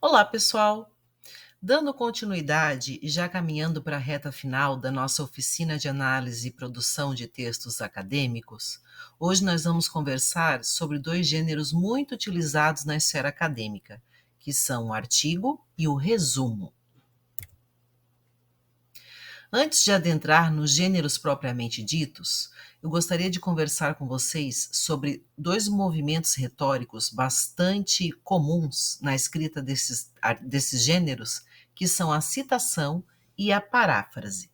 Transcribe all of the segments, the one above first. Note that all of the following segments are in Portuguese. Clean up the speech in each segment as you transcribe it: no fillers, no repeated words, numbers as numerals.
Olá, pessoal! Dando continuidade e já caminhando para a reta final da nossa oficina de análise e produção de textos acadêmicos, hoje nós vamos conversar sobre dois gêneros muito utilizados na esfera acadêmica, que são o artigo e o resumo. Antes de adentrar nos gêneros propriamente ditos, eu gostaria de conversar com vocês sobre dois movimentos retóricos bastante comuns na escrita desses gêneros, que são a citação e a paráfrase.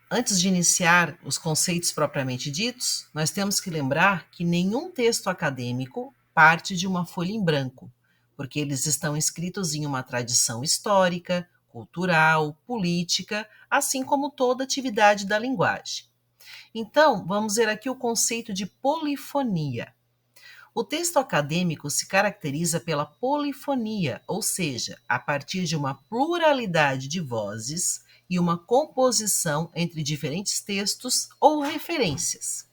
Antes de iniciar os conceitos propriamente ditos, nós temos que lembrar que nenhum texto acadêmico parte de uma folha em branco, porque eles estão escritos em uma tradição histórica, cultural, política, assim como toda atividade da linguagem. Então, vamos ver aqui o conceito de polifonia. O texto acadêmico se caracteriza pela polifonia, ou seja, a partir de uma pluralidade de vozes e uma composição entre diferentes textos ou referências.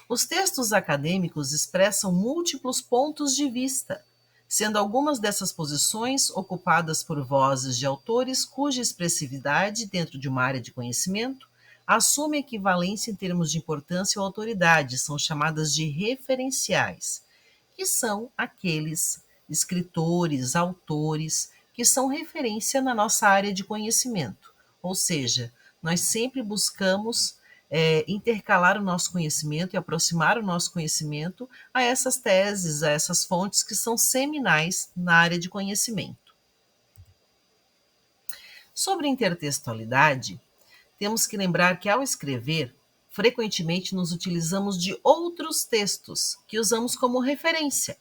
Os textos acadêmicos expressam múltiplos pontos de vista, sendo algumas dessas posições ocupadas por vozes de autores cuja expressividade dentro de uma área de conhecimento assume equivalência em termos de importância ou autoridade, são chamadas de referenciais, que são aqueles escritores, autores que são referência na nossa área de conhecimento. Ou seja, nós sempre buscamos intercalar o nosso conhecimento e aproximar o nosso conhecimento a essas teses, a essas fontes que são seminais na área de conhecimento. Sobre intertextualidade, temos que lembrar que ao escrever, frequentemente nos utilizamos de outros textos que usamos como referência.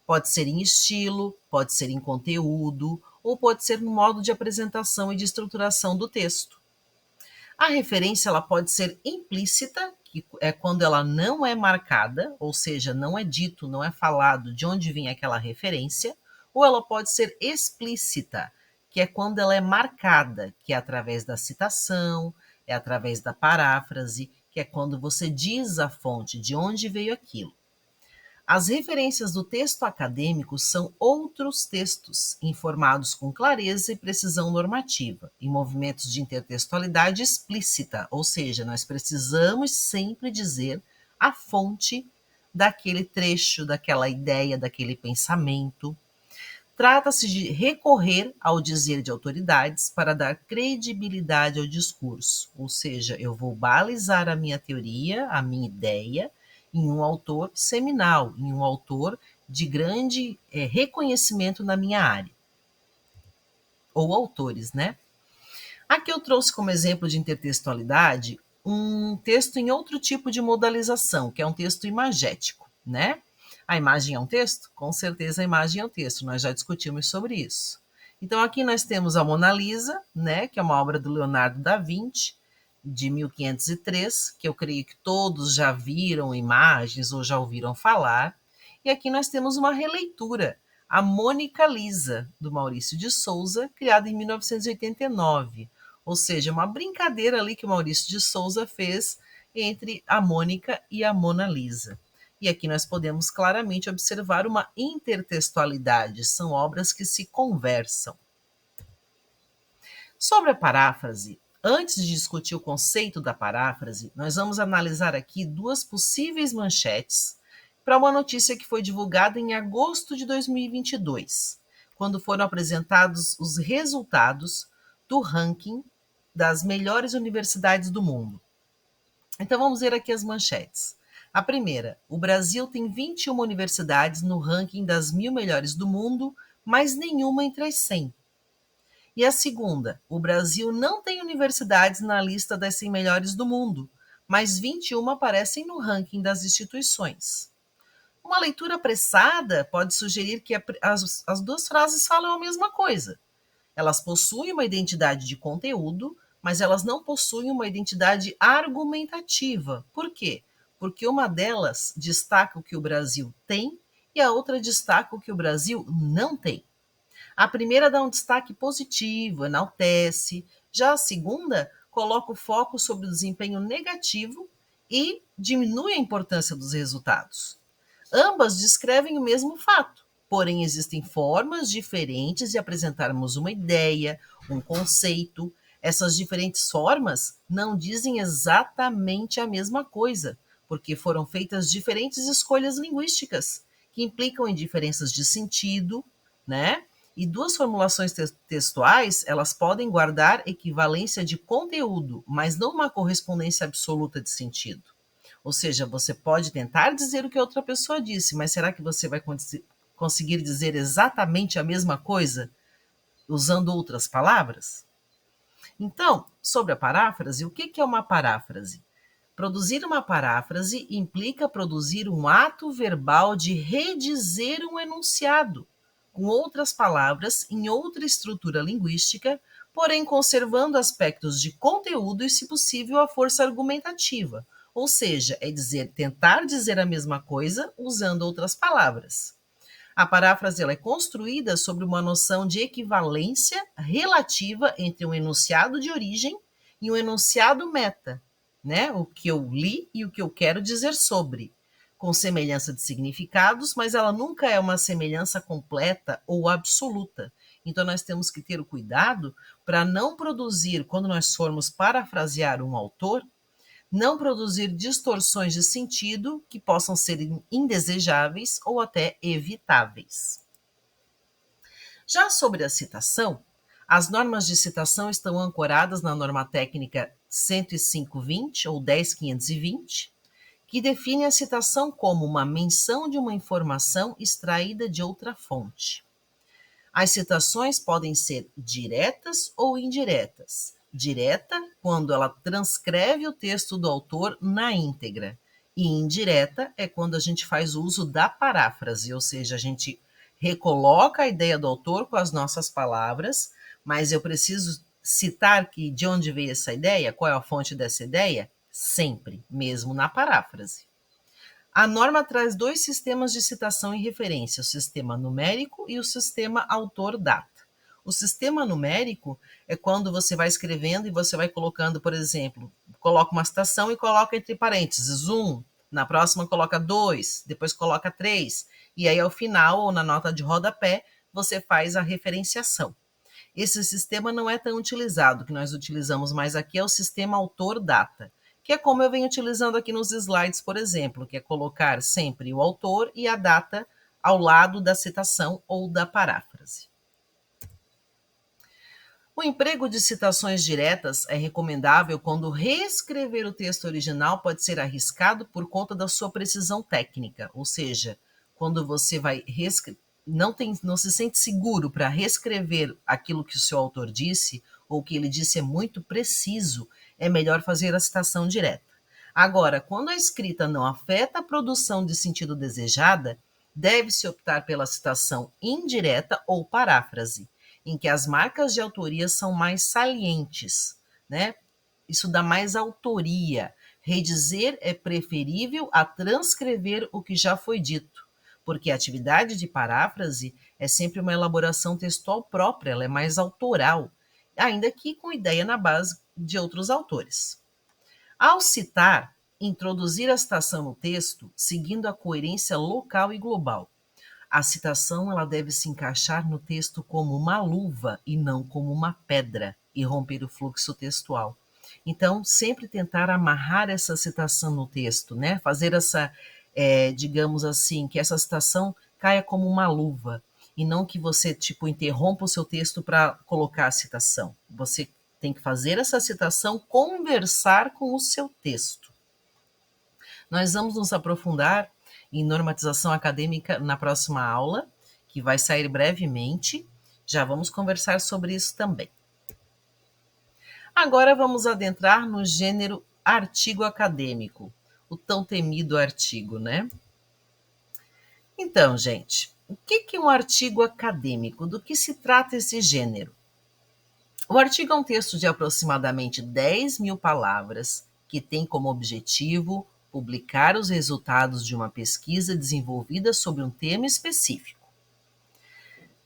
Pode ser em estilo, pode ser em conteúdo, ou pode ser no modo de apresentação e de estruturação do texto. A referência ela pode ser implícita, que é quando ela não é marcada, ou seja, não é dito, não é falado de onde vem aquela referência, ou ela pode ser explícita, que é quando ela é marcada, que é através da citação, é através da paráfrase, que é quando você diz a fonte de onde veio aquilo. As referências do texto acadêmico são outros textos, informados com clareza e precisão normativa, em movimentos de intertextualidade explícita, ou seja, nós precisamos sempre dizer a fonte daquele trecho, daquela ideia, daquele pensamento. Trata-se de recorrer ao dizer de autoridades para dar credibilidade ao discurso, ou seja, eu vou balizar a minha teoria, a minha ideia, em um autor seminal, em um autor de grande reconhecimento na minha área. Ou autores, né? Aqui eu trouxe como exemplo de intertextualidade um texto em outro tipo de modalização, que é um texto imagético, né? A imagem é um texto? Com certeza a imagem é um texto, nós já discutimos sobre isso. Então aqui nós temos a Mona Lisa, né, que é uma obra do Leonardo da Vinci, de 1503, que eu creio que todos já viram imagens ou já ouviram falar. E aqui nós temos uma releitura, a Mônica Lisa, do Maurício de Souza, criada em 1989. Ou seja, uma brincadeira ali que o Maurício de Souza fez entre a Mônica e a Mona Lisa. E aqui nós podemos claramente observar uma intertextualidade, são obras que se conversam. Sobre a paráfrase, antes de discutir o conceito da paráfrase, nós vamos analisar aqui duas possíveis manchetes para uma notícia que foi divulgada em agosto de 2022, quando foram apresentados os resultados do ranking das melhores universidades do mundo. Então vamos ver aqui as manchetes. A primeira, o Brasil tem 21 universidades no ranking das 1000 melhores do mundo, mas nenhuma entre as 100. E a segunda, o Brasil não tem universidades na lista das 100 melhores do mundo, mas 21 aparecem no ranking das instituições. Uma leitura apressada pode sugerir que as duas frases falam a mesma coisa. Elas possuem uma identidade de conteúdo, mas elas não possuem uma identidade argumentativa. Por quê? Porque uma delas destaca o que o Brasil tem e a outra destaca o que o Brasil não tem. A primeira dá um destaque positivo, enaltece, já a segunda coloca o foco sobre o desempenho negativo e diminui a importância dos resultados. Ambas descrevem o mesmo fato, Porém, existem formas diferentes de apresentarmos uma ideia, um conceito. Essas diferentes formas não dizem exatamente a mesma coisa, porque foram feitas diferentes escolhas linguísticas, que implicam em diferenças de sentido, né? E duas formulações textuais, elas podem guardar equivalência de conteúdo, mas não uma correspondência absoluta de sentido. Ou seja, você pode tentar dizer o que a outra pessoa disse, mas será que você vai conseguir dizer exatamente a mesma coisa usando outras palavras? Então, sobre a paráfrase, o que é uma paráfrase? Produzir uma paráfrase implica produzir um ato verbal de redizer um enunciado, com outras palavras, em outra estrutura linguística, porém conservando aspectos de conteúdo e, se possível, a força argumentativa. Ou seja, é tentar dizer a mesma coisa usando outras palavras. A paráfrase ela é construída sobre uma noção de equivalência relativa entre um enunciado de origem e um enunciado meta, né? O que eu li e o que eu quero dizer sobre, com semelhança de significados, mas ela nunca é uma semelhança completa ou absoluta. Então nós temos que ter o cuidado para não produzir, quando nós formos parafrasear um autor, não produzir distorções de sentido que possam ser indesejáveis ou até evitáveis. Já sobre a citação, as normas de citação estão ancoradas na norma técnica 105.20 ou 10.520, que define a citação como uma menção de uma informação extraída de outra fonte. As citações podem ser diretas ou indiretas. Direta, quando ela transcreve o texto do autor na íntegra. E indireta é quando a gente faz uso da paráfrase, ou seja, a gente recoloca a ideia do autor com as nossas palavras, mas eu preciso citar que de onde veio essa ideia, qual é a fonte dessa ideia? Sempre, mesmo na paráfrase. A norma traz dois sistemas de citação e referência, o sistema numérico e o sistema autor-data. O sistema numérico é quando você vai escrevendo e você vai colocando, por exemplo, coloca uma citação e coloca entre parênteses 1, na próxima coloca 2, depois coloca 3, e aí ao final, ou na nota de rodapé, você faz a referenciação. Esse sistema não é tão utilizado, o que nós utilizamos mais aqui é o sistema autor-data, que é como eu venho utilizando aqui nos slides, por exemplo, que é colocar sempre o autor e a data ao lado da citação ou da paráfrase. O emprego de citações diretas é recomendável quando reescrever o texto original pode ser arriscado por conta da sua precisão técnica, ou seja, quando você vai não se sente seguro para reescrever aquilo que o seu autor disse, ou o que ele disse é muito preciso, é melhor fazer a citação direta. Agora, quando a escrita não afeta a produção de sentido desejada, deve-se optar pela citação indireta ou paráfrase, em que as marcas de autoria são mais salientes, né? Isso dá mais autoria. Redizer é preferível a transcrever o que já foi dito, porque a atividade de paráfrase é sempre uma elaboração textual própria, ela é mais autoral, ainda que com ideia na base de outros autores. Ao citar, introduzir a citação no texto, seguindo a coerência local e global. A citação ela deve se encaixar no texto como uma luva e não como uma pedra e romper o fluxo textual. Então, sempre tentar amarrar essa citação no texto, né? Fazer essa, digamos assim, que essa citação caia como uma luva e não que você, interrompa o seu texto para colocar a citação. Você tem que fazer essa citação conversar com o seu texto. Nós vamos nos aprofundar em normatização acadêmica na próxima aula, que vai sair brevemente. Já vamos conversar sobre isso também. Agora vamos adentrar no gênero artigo acadêmico, o tão temido artigo, né? Então, gente, o que é um artigo acadêmico? Do que se trata esse gênero? O artigo é um texto de aproximadamente 10.000 palavras que tem como objetivo publicar os resultados de uma pesquisa desenvolvida sobre um tema específico.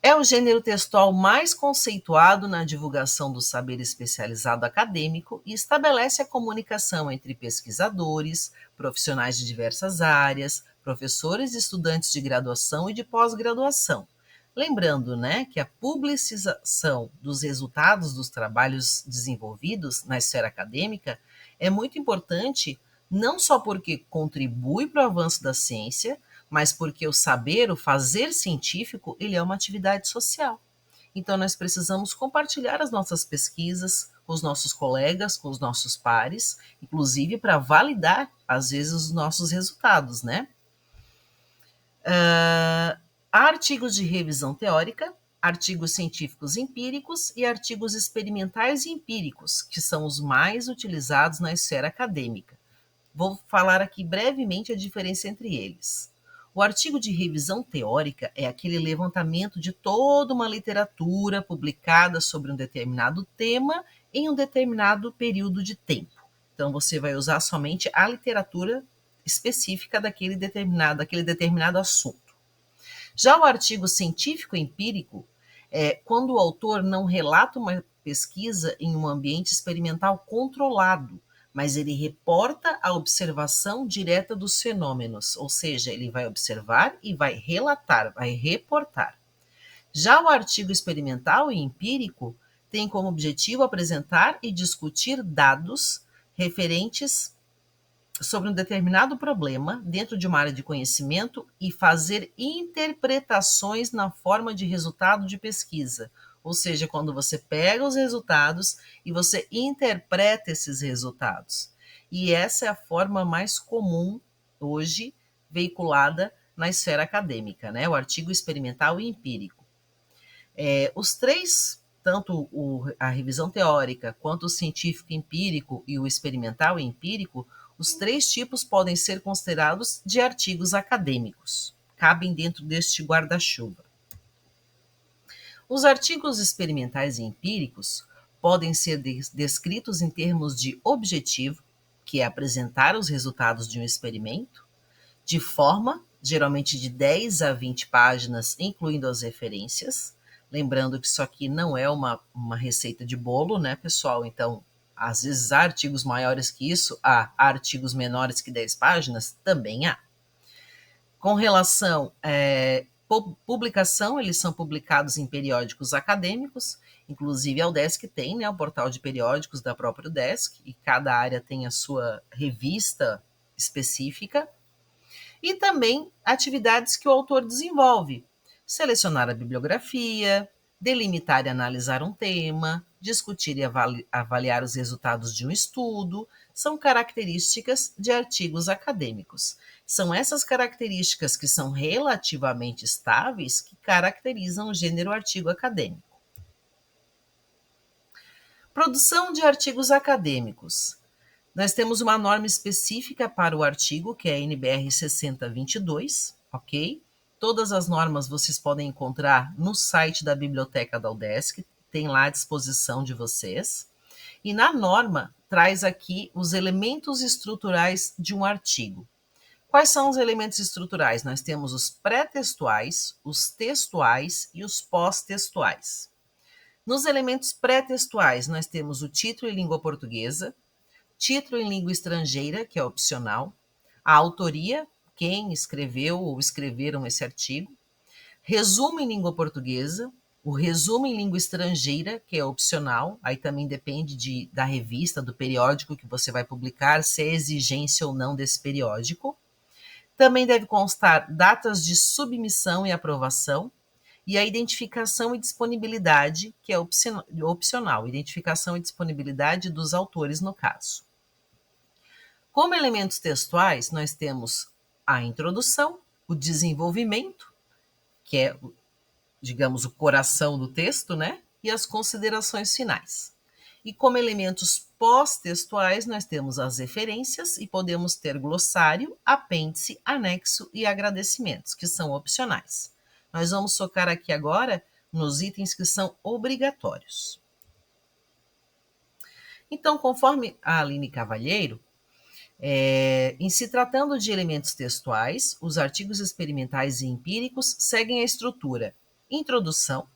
É o gênero textual mais conceituado na divulgação do saber especializado acadêmico e estabelece a comunicação entre pesquisadores, profissionais de diversas áreas, professores e estudantes de graduação e de pós-graduação. Lembrando, né, que a publicização dos resultados dos trabalhos desenvolvidos na esfera acadêmica é muito importante, não só porque contribui para o avanço da ciência, mas porque o saber, o fazer científico, ele é uma atividade social. Então, nós precisamos compartilhar as nossas pesquisas com os nossos colegas, com os nossos pares, inclusive para validar, às vezes, os nossos resultados, né? Há artigos de revisão teórica, artigos científicos empíricos e artigos experimentais e empíricos, que são os mais utilizados na esfera acadêmica. Vou falar aqui brevemente a diferença entre eles. O artigo de revisão teórica é aquele levantamento de toda uma literatura publicada sobre um determinado tema em um determinado período de tempo. Então, você vai usar somente a literatura específica daquele determinado assunto. Já o artigo científico empírico é quando o autor não relata uma pesquisa em um ambiente experimental controlado, mas ele reporta a observação direta dos fenômenos, ou seja, ele vai observar e vai relatar, vai reportar. Já o artigo experimental e empírico tem como objetivo apresentar e discutir dados referentes sobre um determinado problema dentro de uma área de conhecimento e fazer interpretações na forma de resultado de pesquisa. Ou seja, quando você pega os resultados e você interpreta esses resultados. E essa é a forma mais comum hoje veiculada na esfera acadêmica, né? O artigo experimental e empírico. Os três, tanto a revisão teórica, quanto o científico empírico e o experimental e empírico, os três tipos podem ser considerados de artigos acadêmicos, cabem dentro deste guarda-chuva. Os artigos experimentais e empíricos podem ser descritos em termos de objetivo, que é apresentar os resultados de um experimento, de forma, geralmente de 10 a 20 páginas, incluindo as referências. Lembrando que isso aqui não é uma receita de bolo, né, pessoal? Então, às vezes há artigos maiores que isso, há artigos menores que 10 páginas, também há. Com relação publicação, eles são publicados em periódicos acadêmicos, inclusive a UDESC tem, né, o portal de periódicos da própria UDESC, e cada área tem a sua revista específica, e também atividades que o autor desenvolve, selecionar a bibliografia, delimitar e analisar um tema, discutir e avaliar os resultados de um estudo, são características de artigos acadêmicos. São essas características que são relativamente estáveis que caracterizam o gênero artigo acadêmico. Produção de artigos acadêmicos. Nós temos uma norma específica para o artigo, que é a NBR 6022, ok? Todas as normas vocês podem encontrar no site da biblioteca da UDESC, tem lá à disposição de vocês. E na norma traz aqui os elementos estruturais de um artigo. Quais são os elementos estruturais? Nós temos os pré-textuais, os textuais e os pós-textuais. Nos elementos pré-textuais, nós temos o título em língua portuguesa, título em língua estrangeira, que é opcional, a autoria, quem escreveu ou escreveram esse artigo, resumo em língua portuguesa, o resumo em língua estrangeira, que é opcional, aí também depende da revista, do periódico que você vai publicar, se é exigência ou não desse periódico. Também deve constar datas de submissão e aprovação, e a identificação e disponibilidade, que é opcional, identificação e disponibilidade dos autores no caso. Como elementos textuais, nós temos a introdução, o desenvolvimento, que é, digamos, o coração do texto, né? E as considerações finais. E como elementos pós-textuais, nós temos as referências e podemos ter glossário, apêndice, anexo e agradecimentos, que são opcionais. Nós vamos focar aqui agora nos itens que são obrigatórios. Então, conforme a Aline Cavalheiro, em se tratando de elementos textuais, os artigos experimentais e empíricos seguem a estrutura: introdução,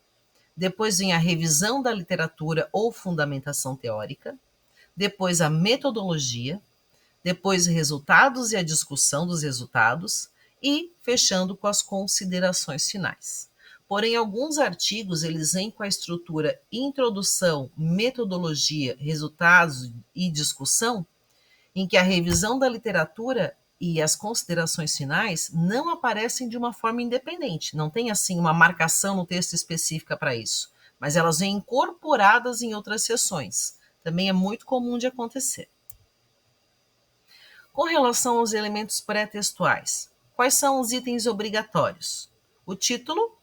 depois vem a revisão da literatura ou fundamentação teórica, depois a metodologia, depois resultados e a discussão dos resultados, e fechando com as considerações finais. Porém, alguns artigos eles vêm com a estrutura introdução, metodologia, resultados e discussão, em que a revisão da literatura e as considerações finais não aparecem de uma forma independente, não tem assim uma marcação no texto específica para isso, mas elas vêm incorporadas em outras seções. Também é muito comum de acontecer. Com relação aos elementos pré-textuais, quais são os itens obrigatórios? O título,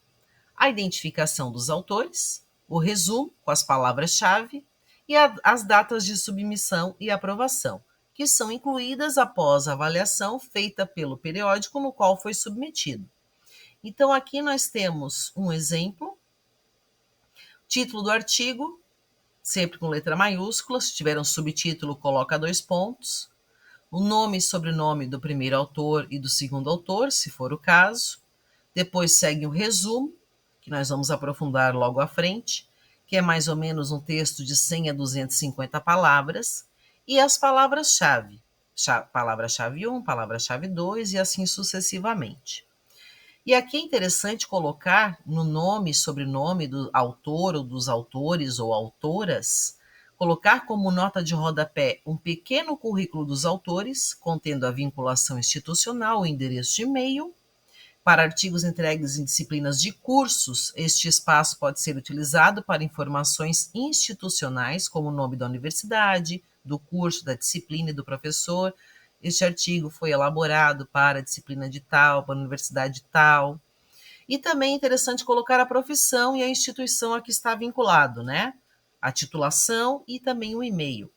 a identificação dos autores, o resumo com as palavras-chave e as datas de submissão e aprovação, que são incluídas após a avaliação feita pelo periódico no qual foi submetido. Então, aqui nós temos um exemplo, título do artigo, sempre com letra maiúscula, se tiver um subtítulo, coloca 2 pontos, o nome e sobrenome do primeiro autor e do segundo autor, se for o caso. Depois segue um resumo, que nós vamos aprofundar logo à frente, que é mais ou menos um texto de 100 a 250 palavras, e as palavras-chave. Palavra-chave 1, palavra-chave 2 e assim sucessivamente. E aqui é interessante colocar no nome e sobrenome do autor ou dos autores ou autoras, colocar como nota de rodapé um pequeno currículo dos autores, contendo a vinculação institucional, o endereço de e-mail. Para artigos entregues em disciplinas de cursos, este espaço pode ser utilizado para informações institucionais, como o nome da universidade, do curso, da disciplina e do professor. Este artigo foi elaborado para a disciplina de tal, para a universidade tal. E também é interessante colocar a profissão e a instituição a que está vinculado, né? A titulação e também o e-mail.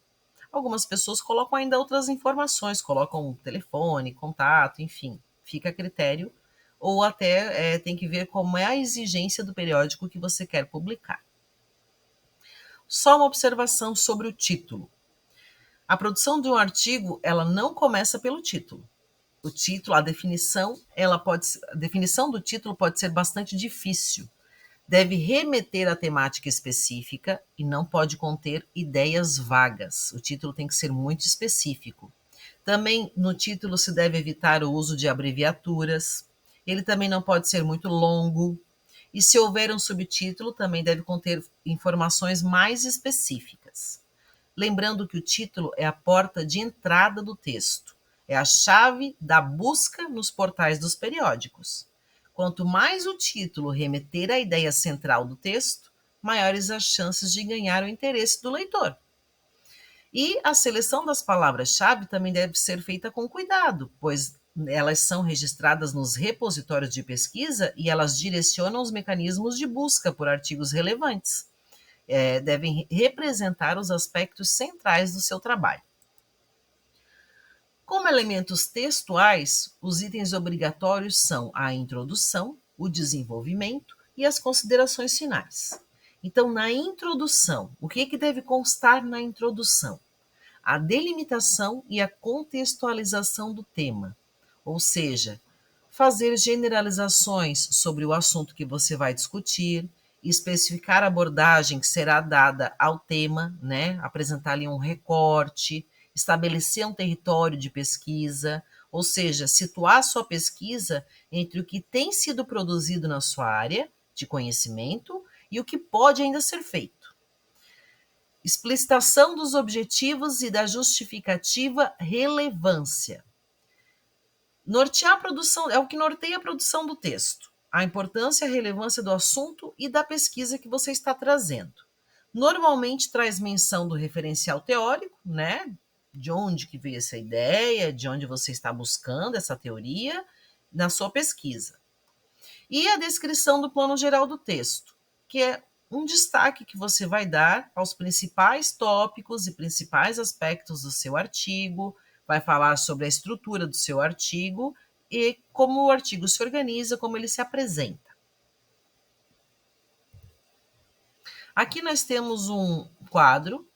Algumas pessoas colocam ainda outras informações, colocam telefone, contato, enfim, fica a critério, ou até tem que ver como é a exigência do periódico que você quer publicar. Só uma observação sobre o título. A produção de um artigo, ela não começa pelo título. O título, a definição do título pode ser bastante difícil. Deve remeter à temática específica e não pode conter ideias vagas. O título tem que ser muito específico. Também no título se deve evitar o uso de abreviaturas. Ele também não pode ser muito longo. E se houver um subtítulo, também deve conter informações mais específicas. Lembrando que o título é a porta de entrada do texto. É a chave da busca nos portais dos periódicos. Quanto mais o título remeter à ideia central do texto, maiores as chances de ganhar o interesse do leitor. E a seleção das palavras-chave também deve ser feita com cuidado, pois elas são registradas nos repositórios de pesquisa e elas direcionam os mecanismos de busca por artigos relevantes. Devem representar os aspectos centrais do seu trabalho. Como elementos textuais, os itens obrigatórios são a introdução, o desenvolvimento e as considerações finais. Então, na introdução, o que deve constar na introdução? A delimitação e a contextualização do tema, ou seja, fazer generalizações sobre o assunto que você vai discutir, especificar a abordagem que será dada ao tema, né? Apresentar ali um recorte, estabelecer um território de pesquisa, ou seja, situar a sua pesquisa entre o que tem sido produzido na sua área de conhecimento e o que pode ainda ser feito. Explicitação dos objetivos e da justificativa relevância. Nortear a produção é o que norteia a produção do texto. A importância e a relevância do assunto e da pesquisa que você está trazendo. Normalmente traz menção do referencial teórico, né? De onde que veio essa ideia, de onde você está buscando essa teoria na sua pesquisa. E a descrição do plano geral do texto, que é um destaque que você vai dar aos principais tópicos e principais aspectos do seu artigo, vai falar sobre a estrutura do seu artigo e como o artigo se organiza, como ele se apresenta. Aqui nós temos um quadro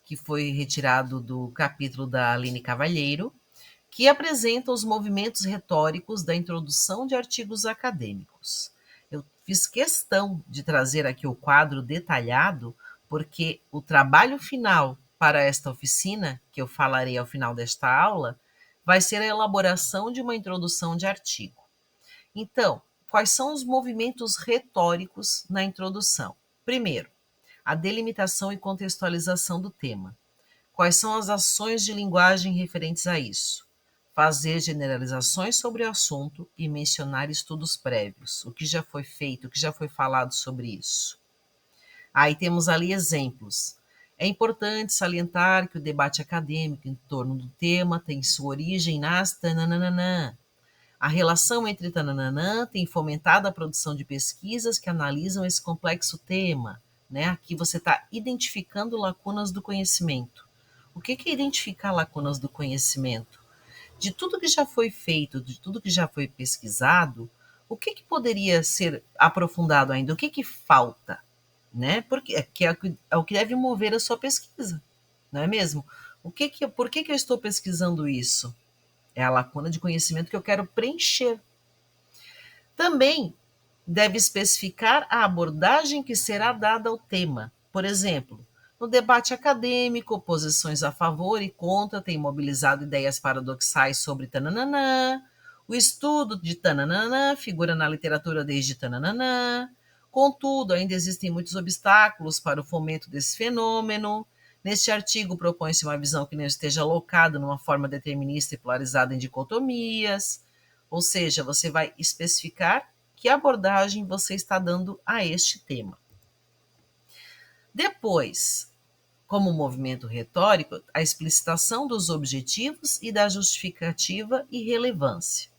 que foi retirado do capítulo da Aline Cavalheiro, que apresenta os movimentos retóricos da introdução de artigos acadêmicos. Eu fiz questão de trazer aqui o quadro detalhado, porque o trabalho final para esta oficina, que eu falarei ao final desta aula, vai ser a elaboração de uma introdução de artigo. Então, quais são os movimentos retóricos na introdução? Primeiro, a delimitação e contextualização do tema. Quais são as ações de linguagem referentes a isso? Fazer generalizações sobre o assunto e mencionar estudos prévios, o que já foi feito, o que já foi falado sobre isso. Aí temos ali exemplos. É importante salientar que o debate acadêmico em torno do tema tem sua origem nas tananana. A relação entre tananã tem fomentado a produção de pesquisas que analisam esse complexo tema. Né? Aqui você está identificando lacunas do conhecimento. O que é identificar lacunas do conhecimento? De tudo que já foi feito, de tudo que já foi pesquisado, o que poderia ser aprofundado ainda? O que falta? Né? Porque é o que deve mover a sua pesquisa, não é mesmo? Por que eu estou pesquisando isso? É a lacuna de conhecimento que eu quero preencher. Também deve especificar a abordagem que será dada ao tema. Por exemplo, no debate acadêmico, posições a favor e contra têm mobilizado ideias paradoxais sobre tananã. O estudo de tananã figura na literatura desde tananã. Contudo, ainda existem muitos obstáculos para o fomento desse fenômeno. Neste artigo, propõe-se uma visão que não esteja alocada numa forma determinista e polarizada em dicotomias. Ou seja, você vai especificar que abordagem você está dando a este tema. Depois, como movimento retórico, a explicitação dos objetivos e da justificativa e relevância.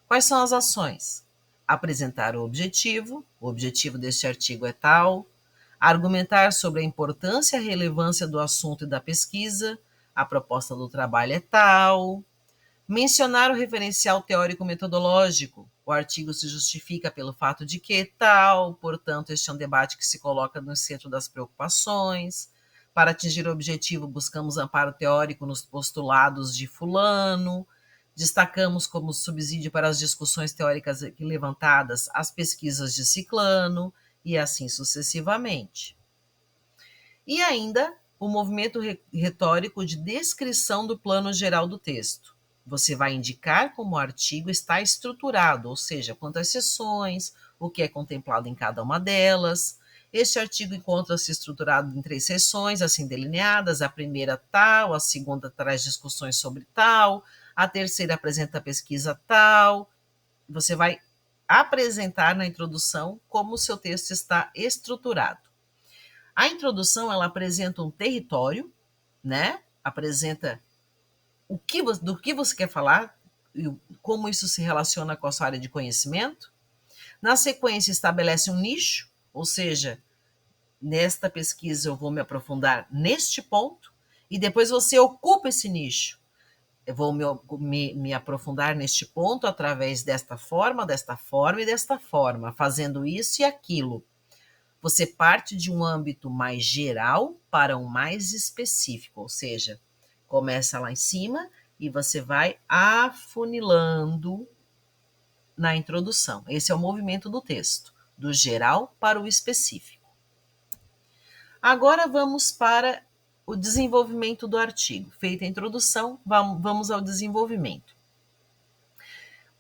Quais são as ações? Apresentar o objetivo deste artigo é tal, argumentar sobre a importância e a relevância do assunto e da pesquisa, a proposta do trabalho é tal, mencionar o referencial teórico-metodológico. O artigo se justifica pelo fato de que tal, portanto, este é um debate que se coloca no centro das preocupações. Para atingir o objetivo, buscamos amparo teórico nos postulados de fulano, destacamos como subsídio para as discussões teóricas levantadas as pesquisas de ciclano, e assim sucessivamente. E ainda o movimento retórico de descrição do plano geral do texto. Você vai indicar como o artigo está estruturado, ou seja, quantas seções, o que é contemplado em cada uma delas. Este artigo encontra-se estruturado em 3 seções, assim delineadas. A primeira tal, a segunda traz discussões sobre tal, a terceira apresenta a pesquisa tal. Você vai apresentar na introdução como o seu texto está estruturado. A introdução, ela apresenta um território, né? Apresenta do que você quer falar e como isso se relaciona com a sua área de conhecimento. Na sequência, estabelece um nicho, ou seja, nesta pesquisa eu vou me aprofundar neste ponto, e depois você ocupa esse nicho. Eu vou me aprofundar neste ponto através desta forma e desta forma, fazendo isso e aquilo. Você parte de um âmbito mais geral para um mais específico, ou seja, começa lá em cima e você vai afunilando na introdução. Esse é o movimento do texto, do geral para o específico. Agora vamos para o desenvolvimento do artigo. Feita a introdução, vamos ao desenvolvimento.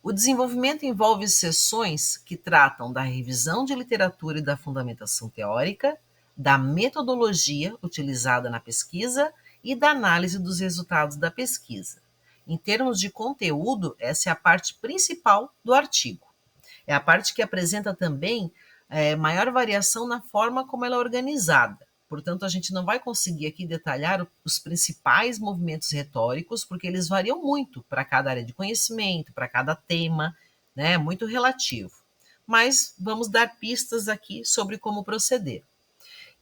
O desenvolvimento envolve sessões que tratam da revisão de literatura e da fundamentação teórica, da metodologia utilizada na pesquisa e da análise dos resultados da pesquisa. Em termos de conteúdo, essa é a parte principal do artigo. É a parte que apresenta também maior variação na forma como ela é organizada. Portanto, a gente não vai conseguir aqui detalhar os principais movimentos retóricos, porque eles variam muito para cada área de conhecimento, para cada tema, né? Muito relativo. Mas vamos dar pistas aqui sobre como proceder.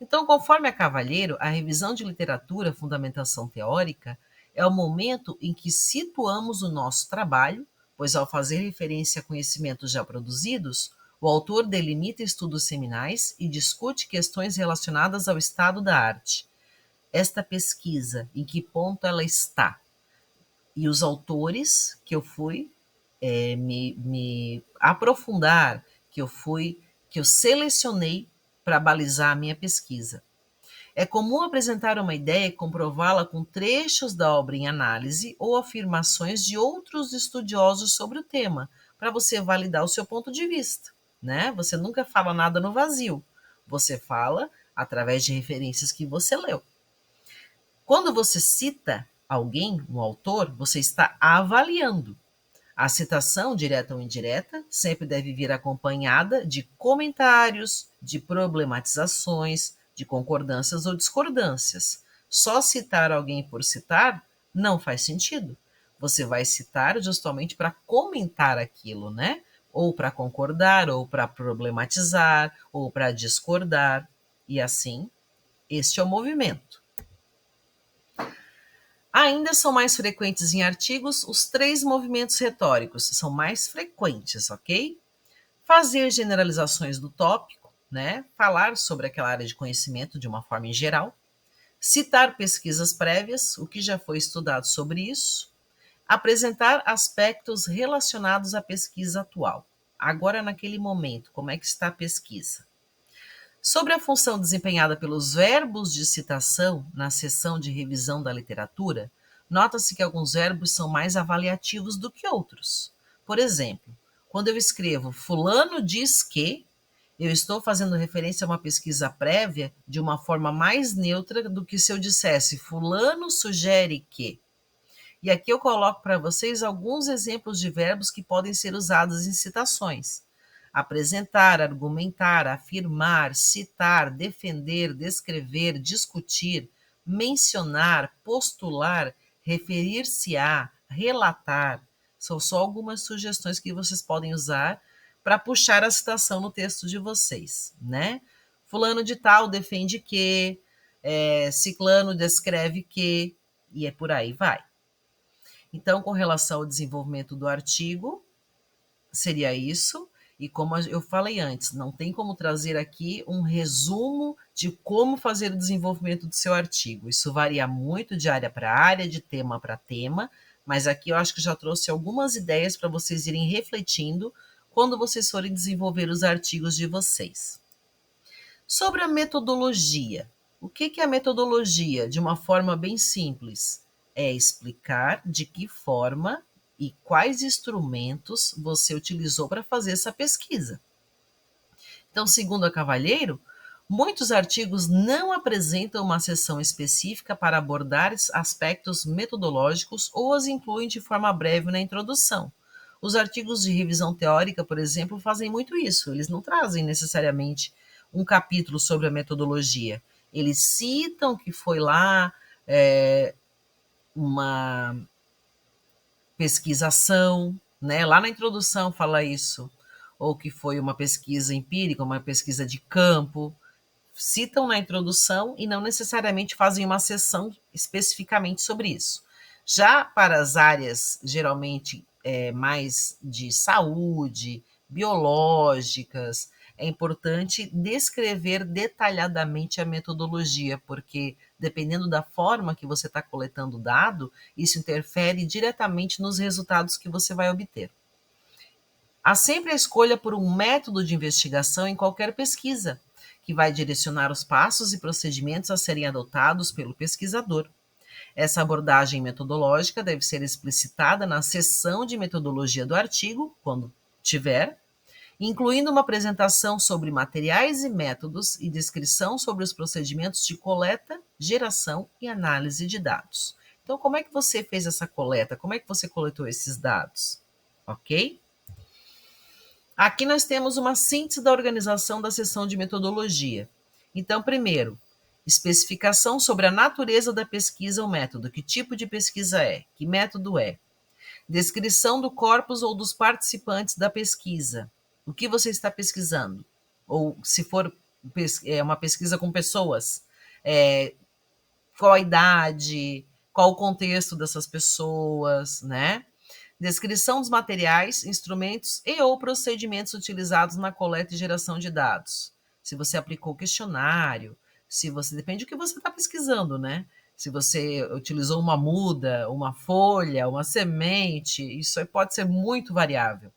Então, conforme a Cavalheiro, a revisão de literatura, fundamentação teórica, é o momento em que situamos o nosso trabalho, pois ao fazer referência a conhecimentos já produzidos, o autor delimita estudos seminais e discute questões relacionadas ao estado da arte. Esta pesquisa, em que ponto ela está? E os autores que eu fui me aprofundar, que eu selecionei para balizar a minha pesquisa. É comum apresentar uma ideia e comprová-la com trechos da obra em análise ou afirmações de outros estudiosos sobre o tema, para você validar o seu ponto de vista, né? Você nunca fala nada no vazio. Você fala através de referências que você leu. Quando você cita alguém, um autor, você está avaliando. A citação, direta ou indireta, sempre deve vir acompanhada de comentários, de problematizações, de concordâncias ou discordâncias. Só citar alguém por citar não faz sentido. Você vai citar justamente para comentar aquilo, né? Ou para concordar, ou para problematizar, ou para discordar. E assim, este é o movimento. Ainda são mais frequentes em artigos os três movimentos retóricos, são mais frequentes, ok? Fazer generalizações do tópico, né? Falar sobre aquela área de conhecimento de uma forma em geral, citar pesquisas prévias, o que já foi estudado sobre isso, apresentar aspectos relacionados à pesquisa atual. Agora, naquele momento, como é que está a pesquisa? Sobre a função desempenhada pelos verbos de citação na seção de revisão da literatura, nota-se que alguns verbos são mais avaliativos do que outros. Por exemplo, quando eu escrevo fulano diz que, eu estou fazendo referência a uma pesquisa prévia de uma forma mais neutra do que se eu dissesse fulano sugere que. E aqui eu coloco para vocês alguns exemplos de verbos que podem ser usados em citações: apresentar, argumentar, afirmar, citar, defender, descrever, discutir, mencionar, postular, referir-se a, relatar. São só algumas sugestões que vocês podem usar para puxar a citação no texto de vocês, né? Fulano de tal defende que, ciclano descreve que, e é por aí vai. Então, com relação ao desenvolvimento do artigo, seria isso. E como eu falei antes, não tem como trazer aqui um resumo de como fazer o desenvolvimento do seu artigo. Isso varia muito de área para área, de tema para tema, mas aqui eu acho que já trouxe algumas ideias para vocês irem refletindo quando vocês forem desenvolver os artigos de vocês. Sobre a metodologia. O que é a metodologia? De uma forma bem simples, é explicar de que forma e quais instrumentos você utilizou para fazer essa pesquisa. Então, segundo a Cavalheiro, muitos artigos não apresentam uma seção específica para abordar aspectos metodológicos ou as incluem de forma breve na introdução. Os artigos de revisão teórica, por exemplo, fazem muito isso. Eles não trazem necessariamente um capítulo sobre a metodologia. Eles citam que foi lá uma pesquisação, né? Lá na introdução fala isso, ou que foi uma pesquisa empírica, uma pesquisa de campo. Citam na introdução e não necessariamente fazem uma sessão especificamente sobre isso. Já para as áreas, geralmente, mais de saúde, biológicas, é importante descrever detalhadamente a metodologia, porque dependendo da forma que você está coletando o dado, isso interfere diretamente nos resultados que você vai obter. Há sempre a escolha por um método de investigação em qualquer pesquisa, que vai direcionar os passos e procedimentos a serem adotados pelo pesquisador. Essa abordagem metodológica deve ser explicitada na seção de metodologia do artigo, quando tiver, incluindo uma apresentação sobre materiais e métodos e descrição sobre os procedimentos de coleta, geração e análise de dados. Então, como é que você fez essa coleta? Como é que você coletou esses dados? Ok? Aqui nós temos uma síntese da organização da seção de metodologia. Então, primeiro, especificação sobre a natureza da pesquisa ou método. Que tipo de pesquisa é? Que método é? Descrição do corpus ou dos participantes da pesquisa. O que você está pesquisando? Ou se for uma pesquisa com pessoas, qual a idade, qual o contexto dessas pessoas, né? Descrição dos materiais, instrumentos e ou procedimentos utilizados na coleta e geração de dados. Se você aplicou questionário, depende do que você está pesquisando, né? Se você utilizou uma muda, uma folha, uma semente, isso aí pode ser muito variável.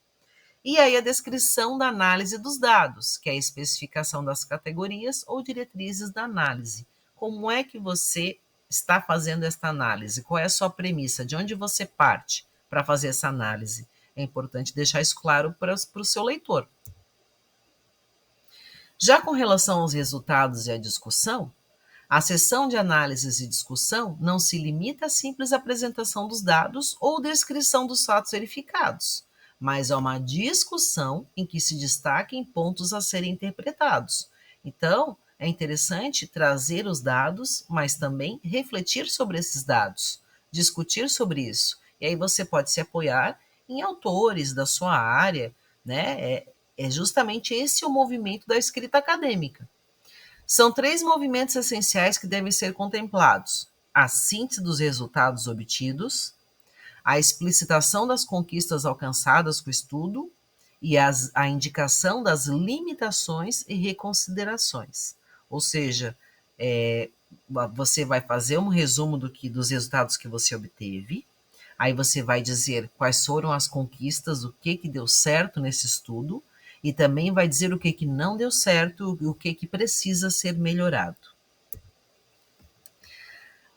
E aí a descrição da análise dos dados, que é a especificação das categorias ou diretrizes da análise, como é que você está fazendo esta análise, qual é a sua premissa, de onde você parte para fazer essa análise. É importante deixar isso claro para o seu leitor. Já com relação aos resultados e à discussão, a sessão de análise e discussão não se limita à simples apresentação dos dados ou descrição dos fatos verificados, mas a uma discussão em que se destaquem pontos a serem interpretados. Então, é interessante trazer os dados, mas também refletir sobre esses dados, discutir sobre isso. E aí você pode se apoiar em autores da sua área, né? É justamente esse o movimento da escrita acadêmica. São 3 movimentos essenciais que devem ser contemplados: a síntese dos resultados obtidos, a explicitação das conquistas alcançadas com o estudo e a indicação das limitações e reconsiderações. Ou seja, você vai fazer um resumo dos resultados que você obteve, aí você vai dizer quais foram as conquistas, o que deu certo nesse estudo, e também vai dizer o que não deu certo, o que precisa ser melhorado.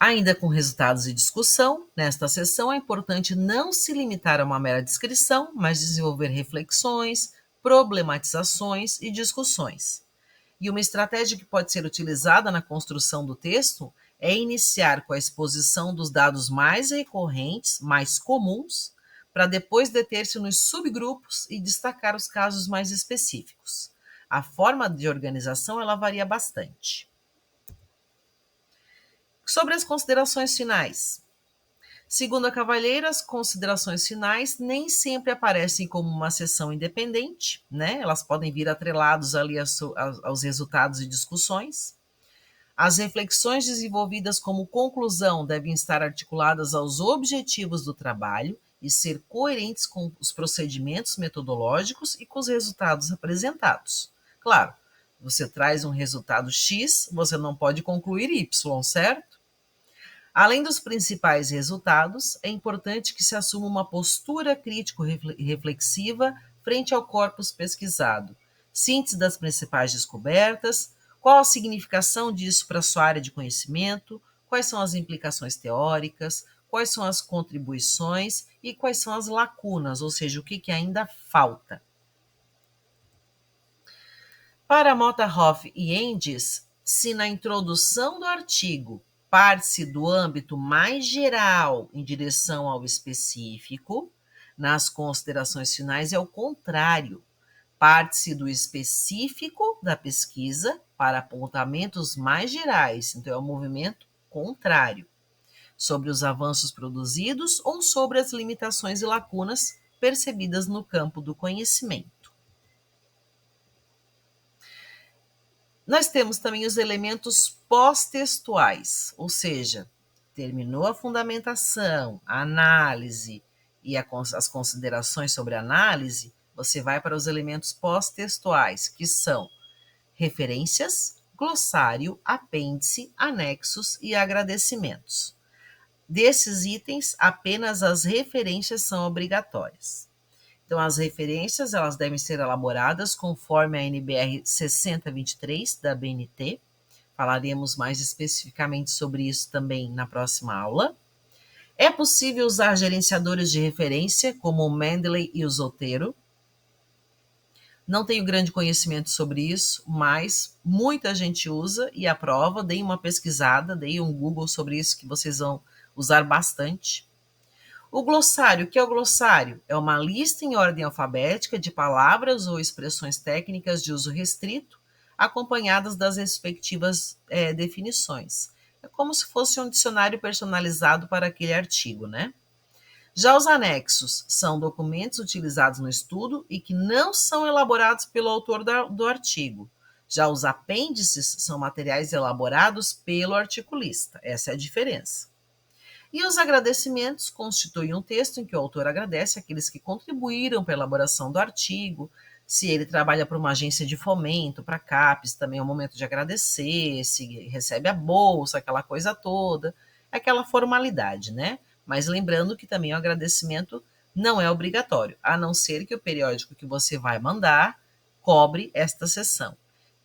Ainda com resultados e discussão, nesta sessão é importante não se limitar a uma mera descrição, mas desenvolver reflexões, problematizações e discussões. E uma estratégia que pode ser utilizada na construção do texto é iniciar com a exposição dos dados mais recorrentes, mais comuns, para depois deter-se nos subgrupos e destacar os casos mais específicos. A forma de organização ela varia bastante. Sobre as considerações finais. Segundo a Cavalheiro, as considerações finais nem sempre aparecem como uma sessão independente, né? Elas podem vir atrelados ali aos resultados e discussões. As reflexões desenvolvidas como conclusão devem estar articuladas aos objetivos do trabalho e ser coerentes com os procedimentos metodológicos e com os resultados apresentados. Claro, você traz um resultado X, você não pode concluir Y, certo? Além dos principais resultados, é importante que se assuma uma postura crítico-reflexiva frente ao corpus pesquisado, síntese das principais descobertas, qual a significação disso para a sua área de conhecimento, quais são as implicações teóricas, quais são as contribuições e quais são as lacunas, ou seja, o que ainda falta. Para Motterhoff e Endes, se na introdução do artigo parte-se do âmbito mais geral em direção ao específico, nas considerações finais é o contrário. Parte-se do específico da pesquisa para apontamentos mais gerais, então é o movimento contrário, sobre os avanços produzidos ou sobre as limitações e lacunas percebidas no campo do conhecimento. Nós temos também os elementos pós-textuais, ou seja, terminou a fundamentação, a análise e as considerações sobre a análise, você vai para os elementos pós-textuais, que são referências, glossário, apêndice, anexos e agradecimentos. Desses itens, apenas as referências são obrigatórias. Então, as referências elas devem ser elaboradas conforme a NBR 6023 da BNT. Falaremos mais especificamente sobre isso também na próxima aula. É possível usar gerenciadores de referência, como o Mendeley e o Zotero. Não tenho grande conhecimento sobre isso, mas muita gente usa e aprova. Deem uma pesquisada, deem um Google sobre isso que vocês vão usar bastante. O glossário, o que é o glossário? É uma lista em ordem alfabética de palavras ou expressões técnicas de uso restrito, acompanhadas das respectivas definições. É como se fosse um dicionário personalizado para aquele artigo, né? Já os anexos são documentos utilizados no estudo e que não são elaborados pelo autor do artigo. Já os apêndices são materiais elaborados pelo articulista. Essa é a diferença. E os agradecimentos constituem um texto em que o autor agradece aqueles que contribuíram para a elaboração do artigo. Se ele trabalha para uma agência de fomento, para a CAPES, também é o momento de agradecer, se recebe a bolsa, aquela coisa toda, aquela formalidade, né? Mas lembrando que também o agradecimento não é obrigatório, a não ser que o periódico que você vai mandar cobre esta sessão.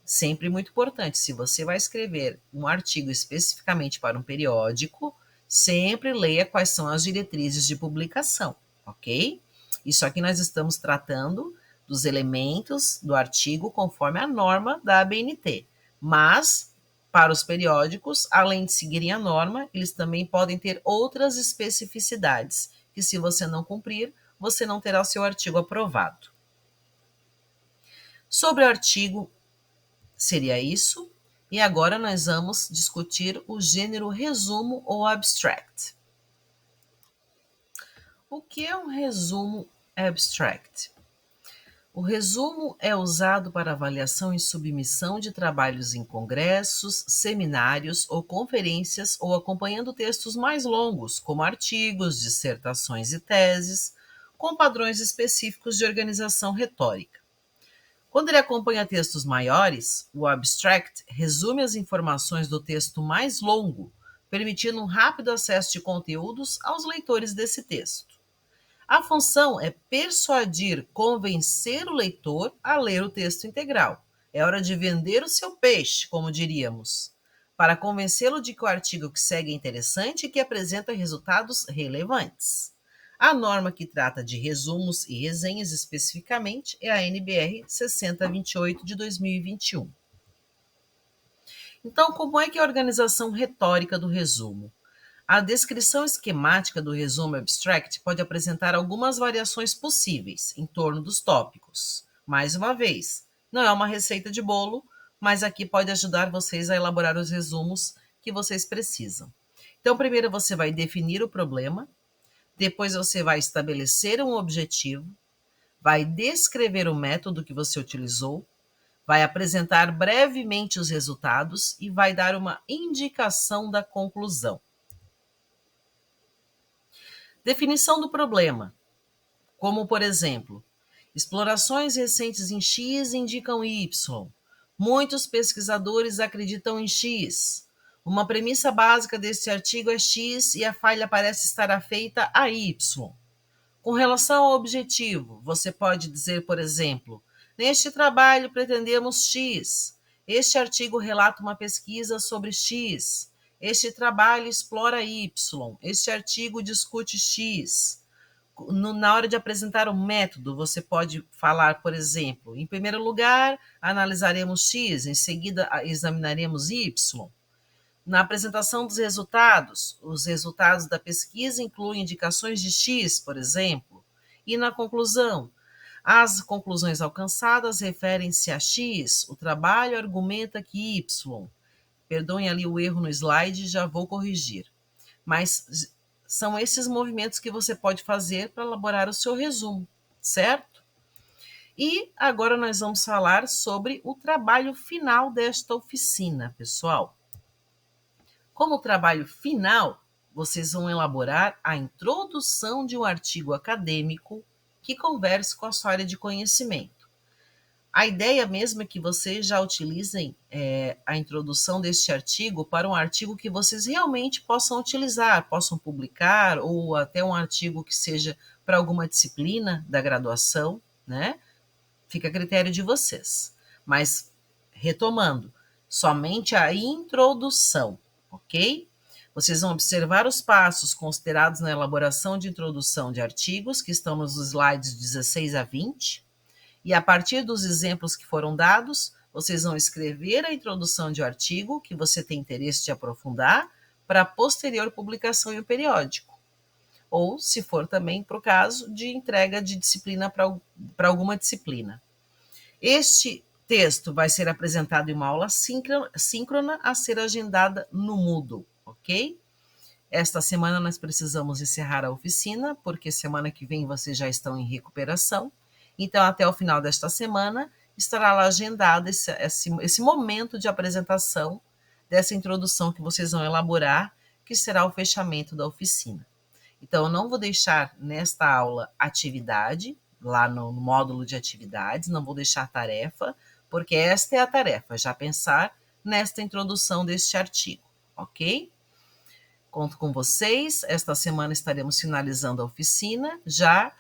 Sempre muito importante, se você vai escrever um artigo especificamente para um periódico, sempre leia quais são as diretrizes de publicação, ok? Isso aqui nós estamos tratando dos elementos do artigo conforme a norma da ABNT, mas para os periódicos, além de seguirem a norma, eles também podem ter outras especificidades, que se você não cumprir, você não terá o seu artigo aprovado. Sobre o artigo, seria isso. E agora nós vamos discutir o gênero resumo ou abstract. O que é um resumo abstract? O resumo é usado para avaliação e submissão de trabalhos em congressos, seminários ou conferências ou acompanhando textos mais longos, como artigos, dissertações e teses, com padrões específicos de organização retórica. Quando ele acompanha textos maiores, o abstract resume as informações do texto mais longo, permitindo um rápido acesso de conteúdos aos leitores desse texto. A função é persuadir, convencer o leitor a ler o texto integral. É hora de vender o seu peixe, como diríamos, para convencê-lo de que o artigo que segue é interessante e que apresenta resultados relevantes. A norma que trata de resumos e resenhas especificamente é a NBR 6028 de 2021. Então, como é que é a organização retórica do resumo? A descrição esquemática do resumo abstract pode apresentar algumas variações possíveis em torno dos tópicos. Mais uma vez, não é uma receita de bolo, mas aqui pode ajudar vocês a elaborar os resumos que vocês precisam. Então, primeiro você vai definir o problema, depois você vai estabelecer um objetivo, vai descrever o método que você utilizou, vai apresentar brevemente os resultados e vai dar uma indicação da conclusão. Definição do problema, como por exemplo, explorações recentes em X indicam Y. Muitos pesquisadores acreditam em X. Uma premissa básica deste artigo é X e a falha parece estar afeita a Y. Com relação ao objetivo, você pode dizer, por exemplo, neste trabalho pretendemos X. Este artigo relata uma pesquisa sobre X. Este trabalho explora Y. Este artigo discute X. Na hora de apresentar o método, você pode falar, por exemplo, em primeiro lugar, analisaremos X, em seguida examinaremos Y. Na apresentação dos resultados, os resultados da pesquisa incluem indicações de X, por exemplo, e na conclusão, as conclusões alcançadas referem-se a X, o trabalho argumenta que Y. Perdoem ali o erro no slide, já vou corrigir. Mas são esses movimentos que você pode fazer para elaborar o seu resumo, certo? E agora nós vamos falar sobre o trabalho final desta oficina, pessoal. Como trabalho final, vocês vão elaborar a introdução de um artigo acadêmico que converse com a sua área de conhecimento. A ideia mesmo é que vocês já utilizem a introdução deste artigo para um artigo que vocês realmente possam utilizar, possam publicar, ou até um artigo que seja para alguma disciplina da graduação, né? Fica a critério de vocês. Mas, retomando, somente a introdução, ok? Vocês vão observar os passos considerados na elaboração de introdução de artigos, que estão nos slides 16 a 20, e a partir dos exemplos que foram dados, vocês vão escrever a introdução de um artigo que você tem interesse de aprofundar para a posterior publicação em um periódico. Ou, se for também para o caso, de entrega de disciplina para alguma disciplina. Este texto vai ser apresentado em uma aula síncrona a ser agendada no Moodle, ok? Esta semana nós precisamos encerrar a oficina, porque semana que vem vocês já estão em recuperação. Então, até o final desta semana, estará lá agendado esse momento de apresentação dessa introdução que vocês vão elaborar, que será o fechamento da oficina. Então, eu não vou deixar nesta aula atividade, lá no módulo de atividades, não vou deixar tarefa, porque esta é a tarefa, já pensar nesta introdução deste artigo, ok? Conto com vocês, esta semana estaremos finalizando a oficina, já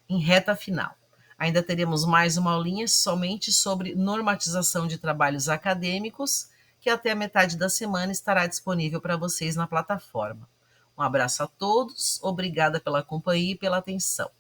em reta final. Ainda teremos mais uma aulinha somente sobre normatização de trabalhos acadêmicos, que até a metade da semana estará disponível para vocês na plataforma. Um abraço a todos, obrigada pela companhia e pela atenção.